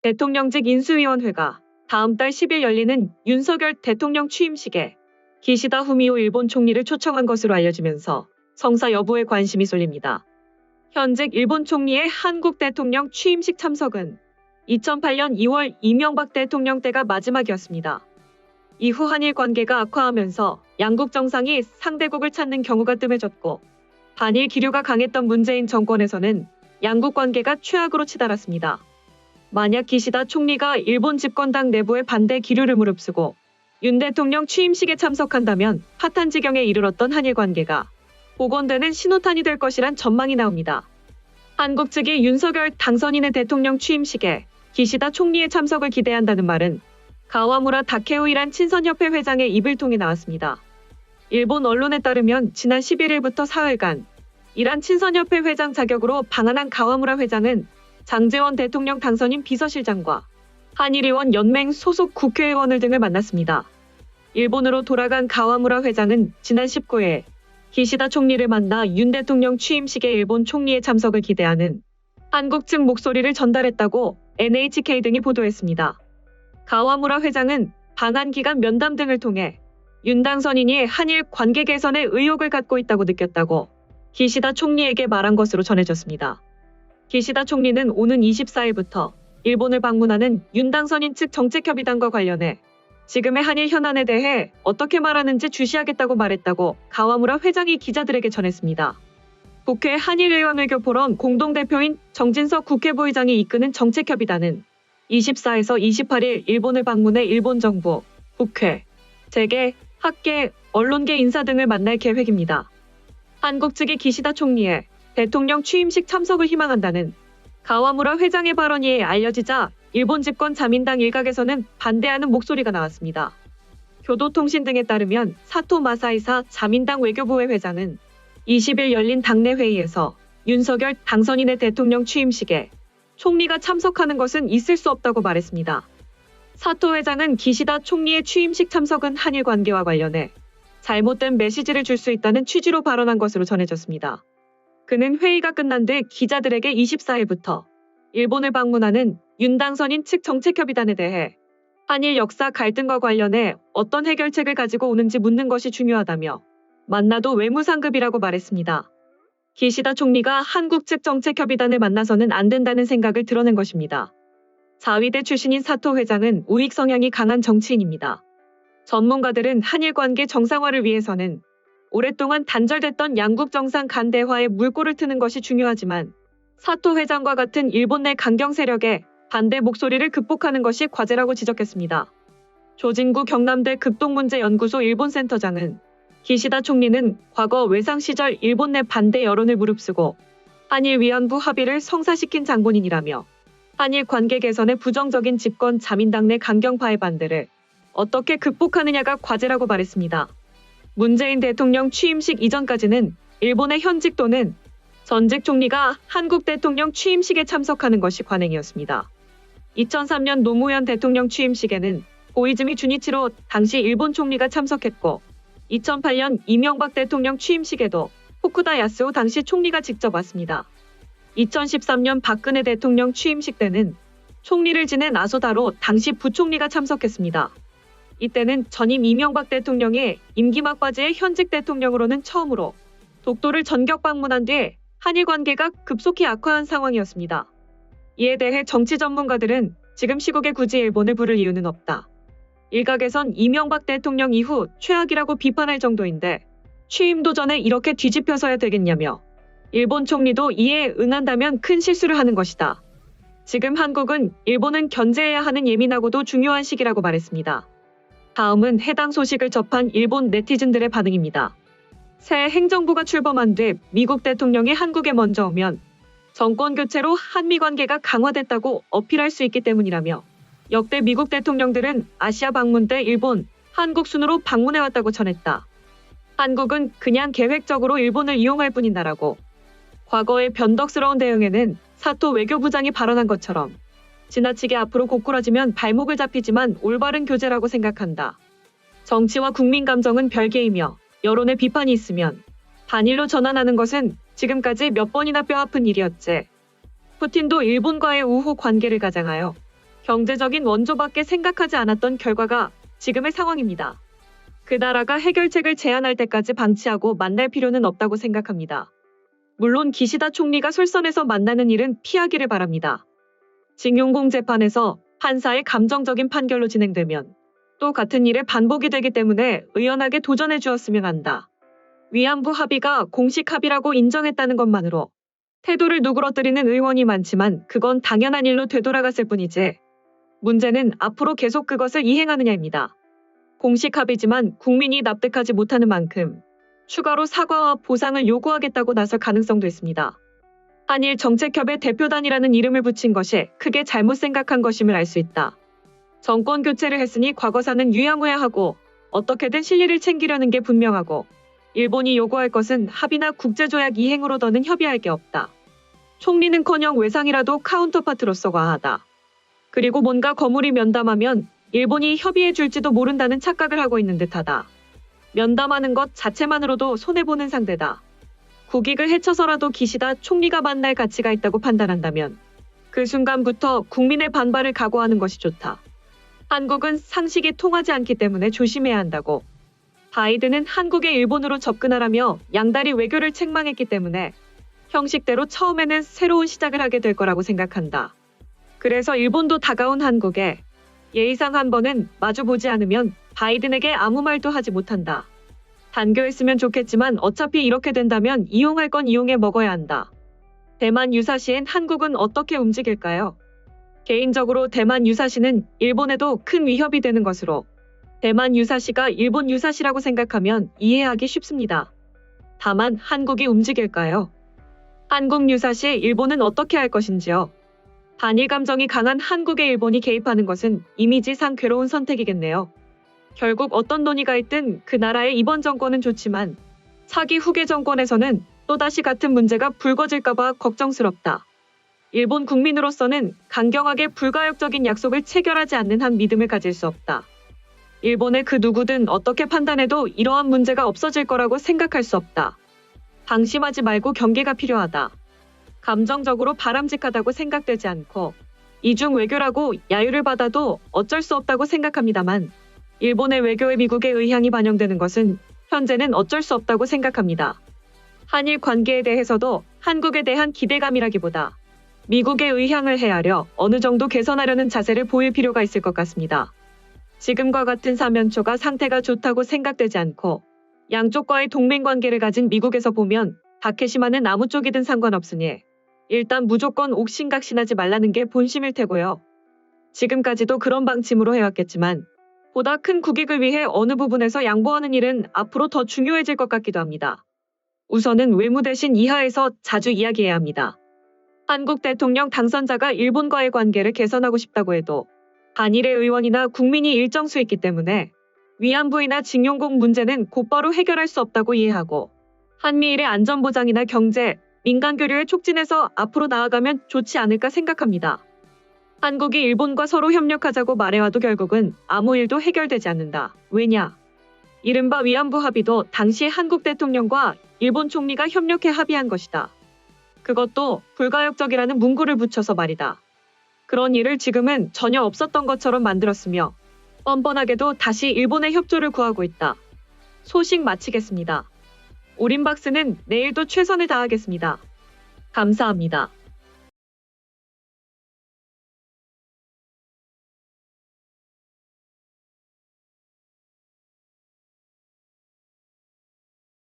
대통령직 인수위원회가 다음 달 10일 열리는 윤석열 대통령 취임식에 기시다 후미오 일본 총리를 초청한 것으로 알려지면서 성사 여부에 관심이 쏠립니다. 현직 일본 총리의 한국 대통령 취임식 참석은 2008년 2월 이명박 대통령 때가 마지막이었습니다. 이후 한일 관계가 악화하면서 양국 정상이 상대국을 찾는 경우가 뜸해졌고 반일 기류가 강했던 문재인 정권에서는 양국 관계가 최악으로 치달았습니다. 만약 기시다 총리가 일본 집권당 내부의 반대 기류를 무릅쓰고 윤 대통령 취임식에 참석한다면 파탄 지경에 이르렀던 한일 관계가 복원되는 신호탄이 될 것이란 전망이 나옵니다. 한국 측이 윤석열 당선인의 대통령 취임식에 기시다 총리의 참석을 기대한다는 말은 가와무라 다케우이란 친선협회 회장의 입을 통해 나왔습니다. 일본 언론에 따르면 지난 11일부터 사흘간 이란 친선협회 회장 자격으로 방한한 가와무라 회장은 장제원 대통령 당선인 비서실장과 한일의원 연맹 소속 국회의원을 등을 만났습니다. 일본으로 돌아간 가와무라 회장은 지난 19일 기시다 총리를 만나 윤 대통령 취임식에 일본 총리의 참석을 기대하는 한국 측 목소리를 전달했다고 NHK 등이 보도했습니다. 가와무라 회장은 방한 기간 면담 등을 통해 윤 당선인이 한일 관계 개선에 의욕을 갖고 있다고 느꼈다고 기시다 총리에게 말한 것으로 전해졌습니다. 기시다 총리는 오는 24일부터 일본을 방문하는 윤 당선인 측 정책협의단과 관련해 지금의 한일 현안에 대해 어떻게 말하는지 주시하겠다고 말했다고 가와무라 회장이 기자들에게 전했습니다. 국회 한일의원외교포럼 공동대표인 정진석 국회부의장이 이끄는 정책협의단은 24에서 28일 일본을 방문해 일본 정부, 국회, 재계, 학계, 언론계 인사 등을 만날 계획입니다. 한국 측이 기시다 총리의 대통령 취임식 참석을 희망한다는 가와무라 회장의 발언이 알려지자 일본 집권 자민당 일각에서는 반대하는 목소리가 나왔습니다. 교도통신 등에 따르면 사토 마사이사 자민당 외교부회 회장은 20일 열린 당내 회의에서 윤석열 당선인의 대통령 취임식에 총리가 참석하는 것은 있을 수 없다고 말했습니다. 사토 회장은 기시다 총리의 취임식 참석은 한일 관계와 관련해 잘못된 메시지를 줄 수 있다는 취지로 발언한 것으로 전해졌습니다. 그는 회의가 끝난 뒤 기자들에게 24일부터 일본을 방문하는 윤 당선인 측 정책협의단에 대해 한일 역사 갈등과 관련해 어떤 해결책을 가지고 오는지 묻는 것이 중요하다며 만나도 외무상급이라고 말했습니다. 기시다 총리가 한국 측 정책협의단을 만나서는 안 된다는 생각을 드러낸 것입니다. 자위대 출신인 사토 회장은 우익 성향이 강한 정치인입니다. 전문가들은 한일 관계 정상화를 위해서는 오랫동안 단절됐던 양국 정상 간 대화에 물꼬를 트는 것이 중요하지만 사토 회장과 같은 일본 내 강경 세력의 반대 목소리를 극복하는 것이 과제라고 지적했습니다. 조진구 경남대 극동문제연구소 일본센터장은 기시다 총리는 과거 외상 시절 일본 내 반대 여론을 무릅쓰고 한일 위안부 합의를 성사시킨 장본인이라며 한일 관계 개선에 부정적인 집권 자민당 내 강경파의 반대를 어떻게 극복하느냐가 과제라고 말했습니다. 문재인 대통령 취임식 이전까지는 일본의 현직 또는 전직 총리가 한국 대통령 취임식에 참석하는 것이 관행이었습니다. 2003년 노무현 대통령 취임식에는 고이즈미 주니치로 당시 일본 총리가 참석했고 2008년 이명박 대통령 취임식에도 후쿠다 야스오 당시 총리가 직접 왔습니다. 2013년 박근혜 대통령 취임식 때는 총리를 지낸 아소다로 당시 부총리가 참석했습니다. 이때는 전임 이명박 대통령이 임기 막바지의 현직 대통령으로는 처음으로 독도를 전격 방문한 뒤 한일 관계가 급속히 악화한 상황이었습니다. 이에 대해 정치 전문가들은 지금 시국에 굳이 일본을 부를 이유는 없다. 일각에선 이명박 대통령 이후 최악이라고 비판할 정도인데 취임도 전에 이렇게 뒤집혀서야 되겠냐며 일본 총리도 이에 응한다면 큰 실수를 하는 것이다. 지금 한국은 일본은 견제해야 하는 예민하고도 중요한 시기라고 말했습니다. 다음은 해당 소식을 접한 일본 네티즌들의 반응입니다. 새 행정부가 출범한 뒤 미국 대통령이 한국에 먼저 오면 정권 교체로 한미 관계가 강화됐다고 어필할 수 있기 때문이라며 역대 미국 대통령들은 아시아 방문 때 일본, 한국 순으로 방문해왔다고 전했다. 한국은 그냥 계획적으로 일본을 이용할 뿐인 나라고 과거의 변덕스러운 대응에는 사토 외교부장이 발언한 것처럼 지나치게 앞으로 고꾸라지면 발목을 잡히지만 올바른 교제라고 생각한다. 정치와 국민 감정은 별개이며 여론의 비판이 있으면 반일로 전환하는 것은 지금까지 몇 번이나 뼈아픈 일이었지. 푸틴도 일본과의 우호 관계를 가장하여 경제적인 원조밖에 생각하지 않았던 결과가 지금의 상황입니다. 그 나라가 해결책을 제안할 때까지 방치하고 만날 필요는 없다고 생각합니다. 물론 기시다 총리가 솔선해서 만나는 일은 피하기를 바랍니다. 징용공 재판에서 판사의 감정적인 판결로 진행되면 또 같은 일의 반복이 되기 때문에 의연하게 도전해 주었으면 한다. 위안부 합의가 공식 합의라고 인정했다는 것만으로 태도를 누그러뜨리는 의원이 많지만 그건 당연한 일로 되돌아갔을 뿐이지. 문제는 앞으로 계속 그것을 이행하느냐입니다. 공식 합의지만 국민이 납득하지 못하는 만큼 추가로 사과와 보상을 요구하겠다고 나설 가능성도 있습니다. 한일 정책협의 대표단이라는 이름을 붙인 것이 크게 잘못 생각한 것임을 알 수 있다. 정권 교체를 했으니 과거사는 유야무야하고 어떻게든 실리를 챙기려는 게 분명하고 일본이 요구할 것은 합의나 국제조약 이행으로 더는 협의할 게 없다. 총리는커녕 외상이라도 카운터파트로서 과하다. 그리고 뭔가 거물이 면담하면 일본이 협의해 줄지도 모른다는 착각을 하고 있는 듯하다. 면담하는 것 자체만으로도 손해보는 상대다. 국익을 해쳐서라도 기시다 총리가 만날 가치가 있다고 판단한다면 그 순간부터 국민의 반발을 각오하는 것이 좋다. 한국은 상식이 통하지 않기 때문에 조심해야 한다고. 바이든은 한국에 일본으로 접근하라며 양다리 외교를 책망했기 때문에 형식대로 처음에는 새로운 시작을 하게 될 거라고 생각한다. 그래서 일본도 다가온 한국에 예의상 한 번은 마주보지 않으면 바이든에게 아무 말도 하지 못한다. 단교했으면 좋겠지만 어차피 이렇게 된다면 이용할 건 이용해 먹어야 한다. 대만 유사시엔 한국은 어떻게 움직일까요? 개인적으로 대만 유사시는 일본에도 큰 위협이 되는 것으로 대만 유사시가 일본 유사시라고 생각하면 이해하기 쉽습니다. 다만 한국이 움직일까요? 한국 유사시 일본은 어떻게 할 것인지요? 반일 감정이 강한 한국에 일본이 개입하는 것은 이미지상 괴로운 선택이겠네요. 결국 어떤 논의가 있든 그 나라의 이번 정권은 좋지만 차기 후계 정권에서는 또다시 같은 문제가 불거질까봐 걱정스럽다. 일본 국민으로서는 강경하게 불가역적인 약속을 체결하지 않는 한 믿음을 가질 수 없다. 일본의 그 누구든 어떻게 판단해도 이러한 문제가 없어질 거라고 생각할 수 없다. 방심하지 말고 경계가 필요하다. 감정적으로 바람직하다고 생각되지 않고 이중 외교라고 야유를 받아도 어쩔 수 없다고 생각합니다만 일본의 외교에 미국의 의향이 반영되는 것은 현재는 어쩔 수 없다고 생각합니다. 한일 관계에 대해서도 한국에 대한 기대감이라기보다 미국의 의향을 헤아려 어느 정도 개선하려는 자세를 보일 필요가 있을 것 같습니다. 지금과 같은 사면초가 상태가 좋다고 생각되지 않고 양쪽과의 동맹관계를 가진 미국에서 보면 다케시마는 아무 쪽이든 상관없으니 일단 무조건 옥신각신하지 말라는 게 본심일 테고요. 지금까지도 그런 방침으로 해왔겠지만 보다 큰 국익을 위해 어느 부분에서 양보하는 일은 앞으로 더 중요해질 것 같기도 합니다. 우선은 외무 대신 이하에서 자주 이야기해야 합니다. 한국 대통령 당선자가 일본과의 관계를 개선하고 싶다고 해도 한일의 의원이나 국민이 일정 수 있기 때문에 위안부이나 징용공 문제는 곧바로 해결할 수 없다고 이해하고 한미일의 안전보장이나 경제, 민간교류를 촉진해서 앞으로 나아가면 좋지 않을까 생각합니다. 한국이 일본과 서로 협력하자고 말해와도 결국은 아무 일도 해결되지 않는다. 왜냐? 이른바 위안부 합의도 당시 한국 대통령과 일본 총리가 협력해 합의한 것이다. 그것도 불가역적이라는 문구를 붙여서 말이다. 그런 일을 지금은 전혀 없었던 것처럼 만들었으며 뻔뻔하게도 다시 일본의 협조를 구하고 있다. 소식 마치겠습니다. 오림박스는 내일도 최선을 다하겠습니다. 감사합니다.